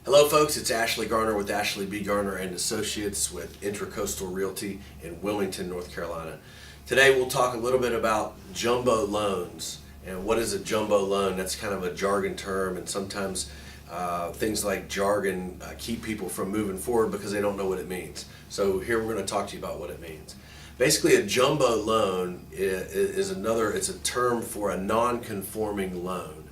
Hello folks, it's Ashley Garner with Ashley B. Garner and Associates with Intracoastal Realty in Wilmington, North Carolina. Today we'll talk a little bit about jumbo loans. And what is a jumbo loan? That's kind of a jargon term, and sometimes things like jargon keep people from moving forward because they don't know what it means. So here we're going to talk to you about what it means. Basically, a jumbo loan it's a term for a non-conforming loan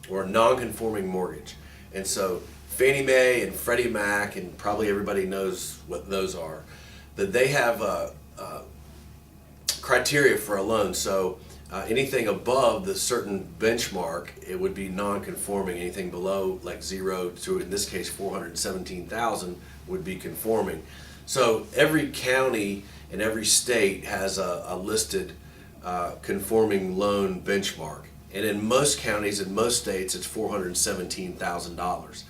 or a non-conforming mortgage. And so Fannie Mae and Freddie Mac, and probably everybody knows what those are, that they have criteria for a loan. So anything above the certain benchmark, it would be non-conforming. Anything below, like 0 to, in this case, 417,000, would be conforming. So every county and every state has a listed conforming loan benchmark. And in most counties, in most states, it's $417,000.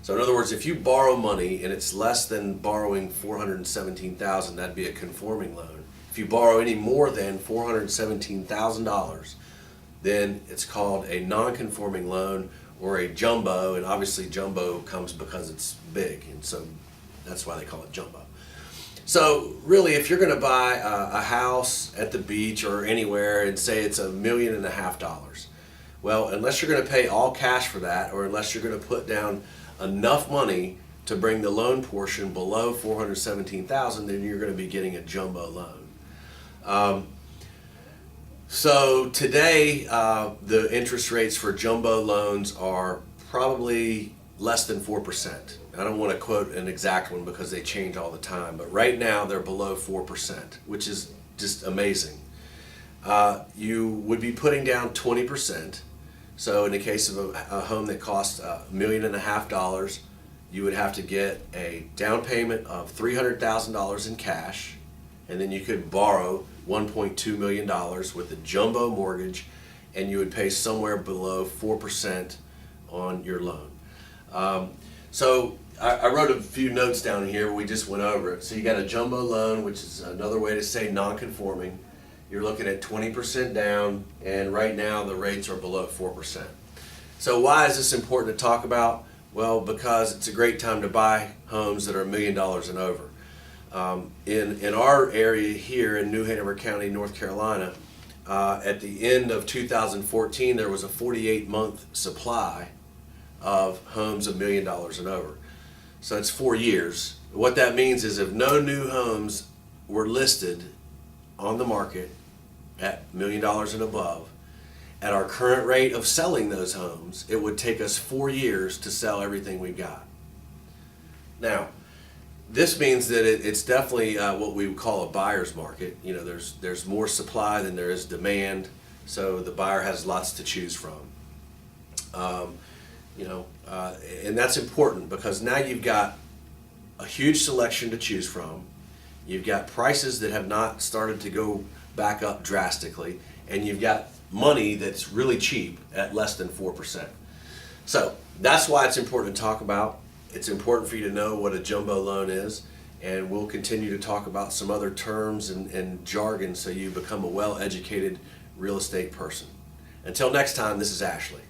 So in other words, if you borrow money and it's less than borrowing $417,000, that'd be a conforming loan. If you borrow any more than $417,000, then it's called a non-conforming loan or a jumbo, and obviously jumbo comes because it's big, and so that's why they call it jumbo. So really, if you're going to buy a house at the beach or anywhere and say it's $1.5 million, well, unless you're going to pay all cash for that, or unless you're going to put down enough money to bring the loan portion below $417,000, then you're going to be getting a jumbo loan. So today, the interest rates for jumbo loans are probably less than 4%. I don't want to quote an exact one because they change all the time, but right now they're below 4%, which is just amazing. You would be putting down 20%. So in the case of a home that costs $1.5 million, you would have to get a down payment of $300,000 in cash, and then you could borrow $1.2 million with a jumbo mortgage, and you would pay somewhere below 4% on your loan. So I wrote a few notes down here. We just went over it. So you got a jumbo loan, which is another way to say non-conforming. You're looking at 20% down, and right now the rates are below 4%. So why is this important to talk about? Well, because it's a great time to buy homes that are $1 million and over. In our area here in New Hanover County, North Carolina, at the end of 2014, there was a 48-month supply of homes $1 million and over. So it's 4 years. What that means is if no new homes were listed on the market at $1 million and above, at our current rate of selling those homes, it would take us 4 years to sell everything we've got. Now, this means that it's definitely what we would call a buyer's market. You know, there's more supply than there is demand, so the buyer has lots to choose from. And that's important because now you've got a huge selection to choose from. You've got prices that have not started to go back up drastically, and you've got money that's really cheap at less than 4%. So that's why it's important to talk about. It's important for you to know what a jumbo loan is, and we'll continue to talk about some other terms and jargon so you become a well-educated real estate person. Until next time, this is Ashley.